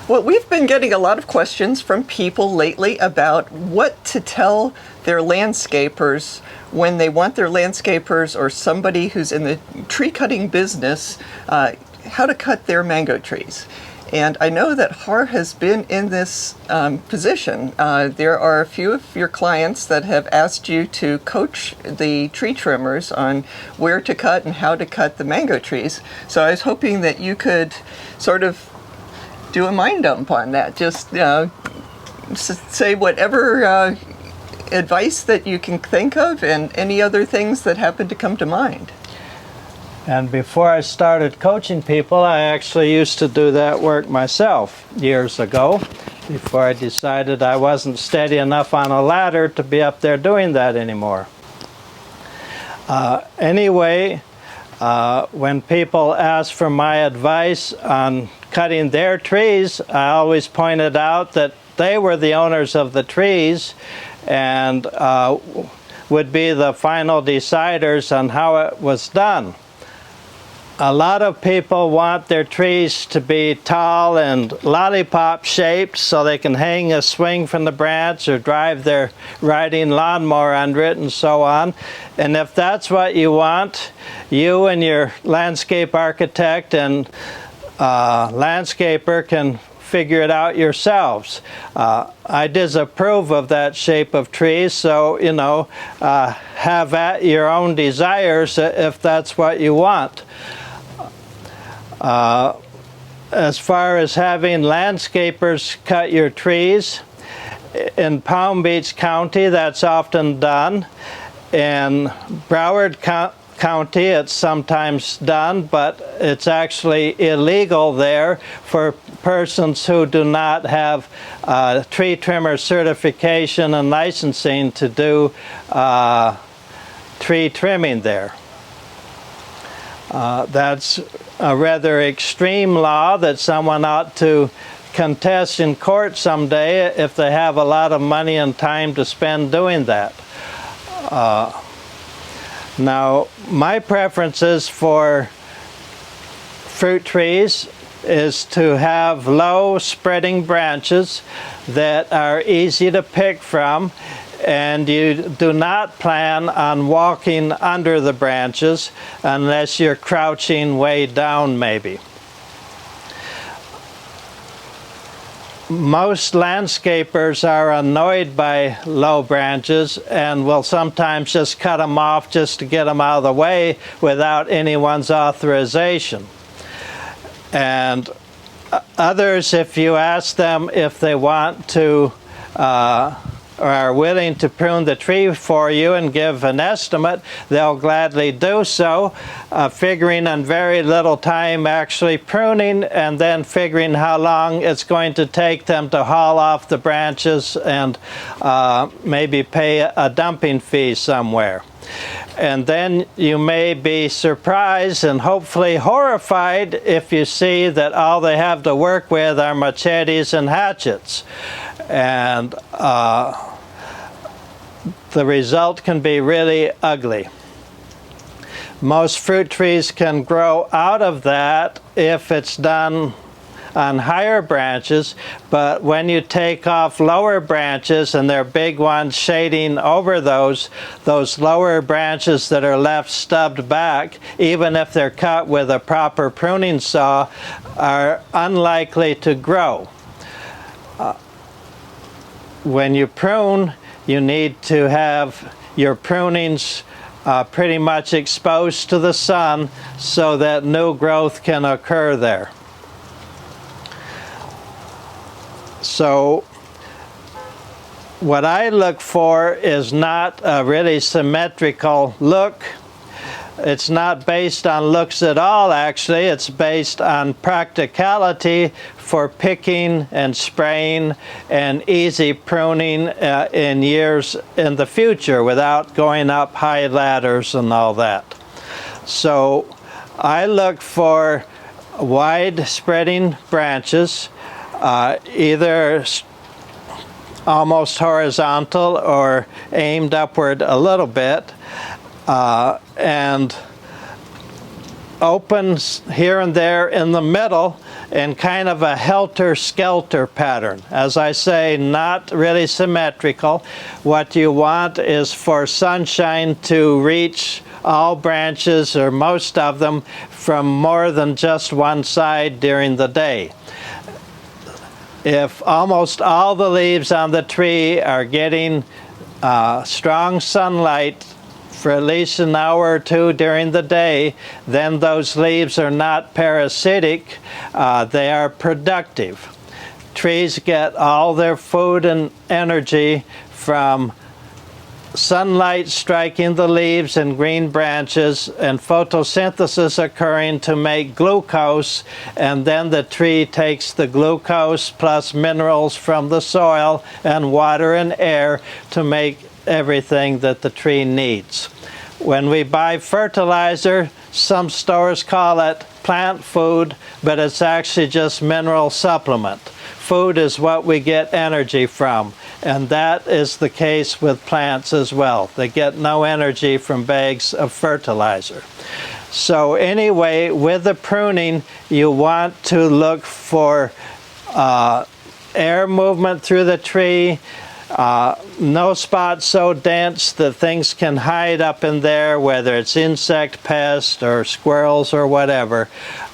Well, we've been getting a lot of questions from people lately about what to tell their landscapers when they want their landscapers or somebody who's in the tree cutting business how to cut their mango trees. And I know that Har has been in this position. There are a few of your clients that have asked you to coach the tree trimmers on where to cut and how to cut the mango trees. So I was hoping that you could sort of do a mind dump on that. Just say whatever advice that you can think of and any other things that happen to come to mind. And before I started coaching people, I actually used to do that work myself years ago, before I decided I wasn't steady enough on a ladder to be up there doing that anymore. Anyway, when people ask for my advice on cutting their trees, I always pointed out that they were the owners of the trees and would be the final deciders on how it was done. A lot of people want their trees to be tall and lollipop shaped so they can hang a swing from the branch or drive their riding lawnmower under it and so on. And if that's what you want, you and your landscape architect and landscaper can figure it out yourselves. I disapprove of that shape of trees, so have at your own desires if that's what you want. As far as having landscapers cut your trees, in Palm Beach County that's often done. In Broward County it's sometimes done, but it's actually illegal there for persons who do not have tree trimmer certification and licensing to do tree trimming there. That's a rather extreme law that someone ought to contest in court someday if they have a lot of money and time to spend doing that. Now, my preferences for fruit trees is to have low spreading branches that are easy to pick from, and you do not plan on walking under the branches unless you're crouching way down maybe. Most landscapers are annoyed by low branches and will sometimes just cut them off just to get them out of the way without anyone's authorization. And others, if you ask them if they want to or are willing to prune the tree for you and give an estimate, they'll gladly do so, figuring on very little time actually pruning and then figuring how long it's going to take them to haul off the branches and maybe pay a dumping fee somewhere. And then you may be surprised and hopefully horrified if you see that all they have to work with are machetes and hatchets. And the result can be really ugly. Most fruit trees can grow out of that if it's done on higher branches, but when you take off lower branches and there are big ones shading over those lower branches that are left stubbed back, even if they're cut with a proper pruning saw, are unlikely to grow. When you prune, you need to have your prunings pretty much exposed to the sun so that new growth can occur there. So what I look for is not a really symmetrical look. It's not based on looks at all, actually. It's based on practicality for picking and spraying and easy pruning in years in the future without going up high ladders and all that. So I look for wide spreading branches, either almost horizontal or aimed upward a little bit, and open here and there in the middle in kind of a helter-skelter pattern. As I say, not really symmetrical. What you want is for sunshine to reach all branches, or most of them, from more than just one side during the day. If almost all the leaves on the tree are getting strong sunlight for at least an hour or two during the day, then those leaves are not parasitic, they are productive. Trees get all their food and energy from sunlight striking the leaves and green branches, and photosynthesis occurring to make glucose, and then the tree takes the glucose plus minerals from the soil and water and air to make everything that the tree needs. When we buy fertilizer, some stores call it plant food, but it's actually just mineral supplement. Food is what we get energy from, and that is the case with plants as well. They get no energy from bags of fertilizer. So anyway, with the pruning, you want to look for air movement through the tree, no spots so dense that things can hide up in there, whether it's insect pests or squirrels or whatever.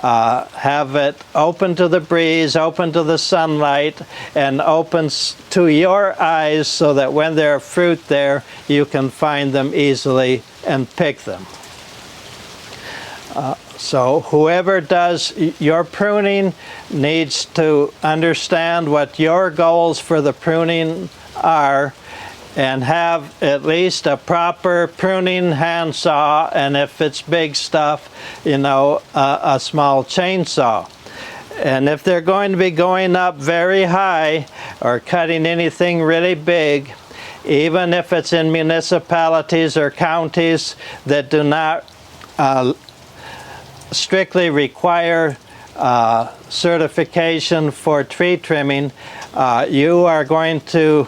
Have it open to the breeze, open to the sunlight, and open to your eyes so that when there are fruit there, you can find them easily and pick them. So whoever does your pruning needs to understand what your goals for the pruning are, and have at least a proper pruning handsaw, and if it's big stuff, you know, a small chainsaw. And if they're going to be going up very high or cutting anything really big, even if it's in municipalities or counties that do not strictly require certification for tree trimming, you are going to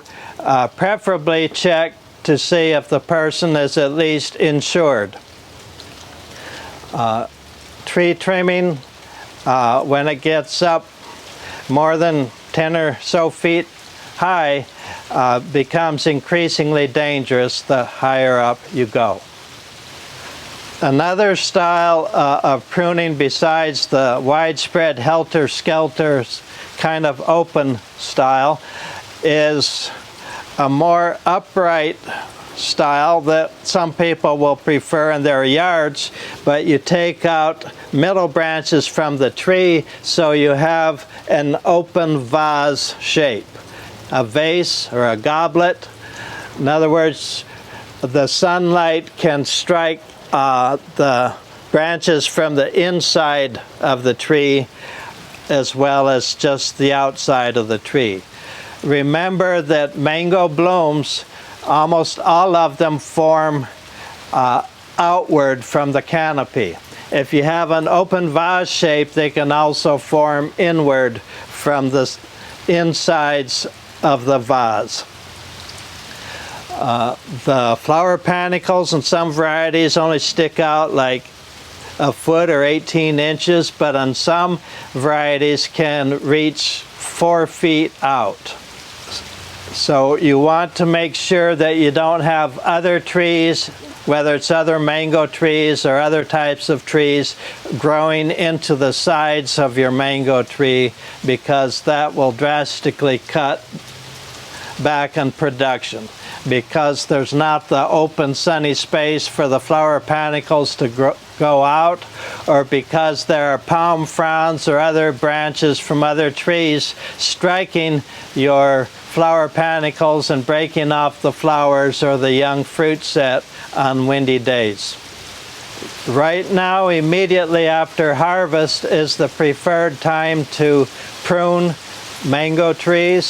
preferably check to see if the person is at least insured. Tree trimming, when it gets up more than 10 or so feet high, becomes increasingly dangerous the higher up you go. Another style of pruning besides the widespread helter-skelter kind of open style is a more upright style that some people will prefer in their yards, but you take out middle branches from the tree so you have an open vase shape, a vase or a goblet. In other words, the sunlight can strike the branches from the inside of the tree as well as just the outside of the tree. Remember that mango blooms, almost all of them form outward from the canopy. If you have an open vase shape, they can also form inward from the insides of the vase. The flower panicles in some varieties only stick out like a foot or 18 inches, but on some varieties can reach 4 feet out. So you want to make sure that you don't have other trees, whether it's other mango trees or other types of trees, growing into the sides of your mango tree, because that will drastically cut back on production. Because there's not the open sunny space for the flower panicles to go out, or because there are palm fronds or other branches from other trees striking your flower panicles and breaking off the flowers or the young fruit set on windy days. Right now, immediately after harvest, is the preferred time to prune mango trees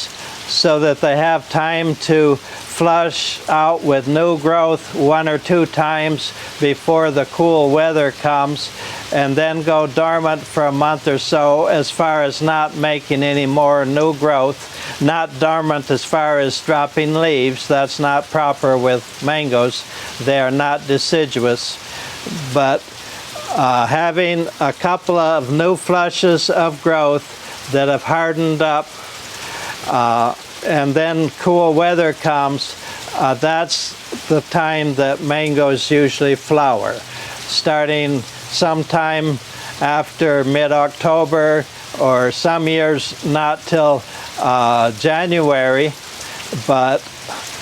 so that they have time to flush out with new growth 1 or 2 times before the cool weather comes, and then go dormant for a month or so as far as not making any more new growth. Not dormant as far as dropping leaves, that's not proper with mangoes. They are not deciduous, but Having a couple of new flushes of growth that have hardened up, and then cool weather comes, that's the time that mangoes usually flower. Starting sometime after mid-October, or some years not till January, but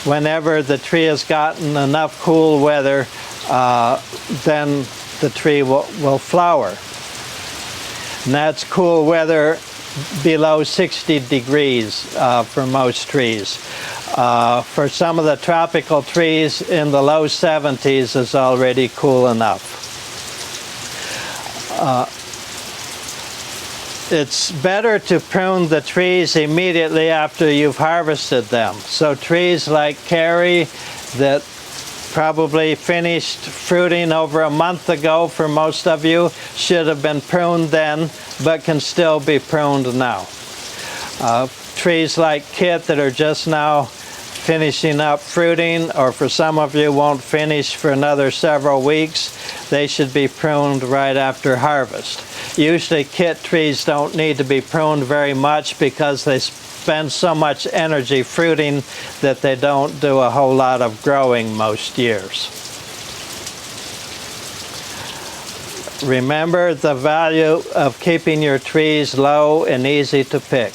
whenever the tree has gotten enough cool weather, then the tree will flower. And that's cool weather below 60 degrees for most trees. For some of the tropical trees, in the low 70s is already cool enough. It's better to prune the trees immediately after you've harvested them. So trees like Carrie that probably finished fruiting over a month ago for most of you should have been pruned then, but can still be pruned now. Trees like Kit that are just now finishing up fruiting, or for some of you won't finish for another several weeks, they should be pruned right after harvest. Usually Kit trees don't need to be pruned very much because they spend so much energy fruiting that they don't do a whole lot of growing most years. Remember the value of keeping your trees low and easy to pick.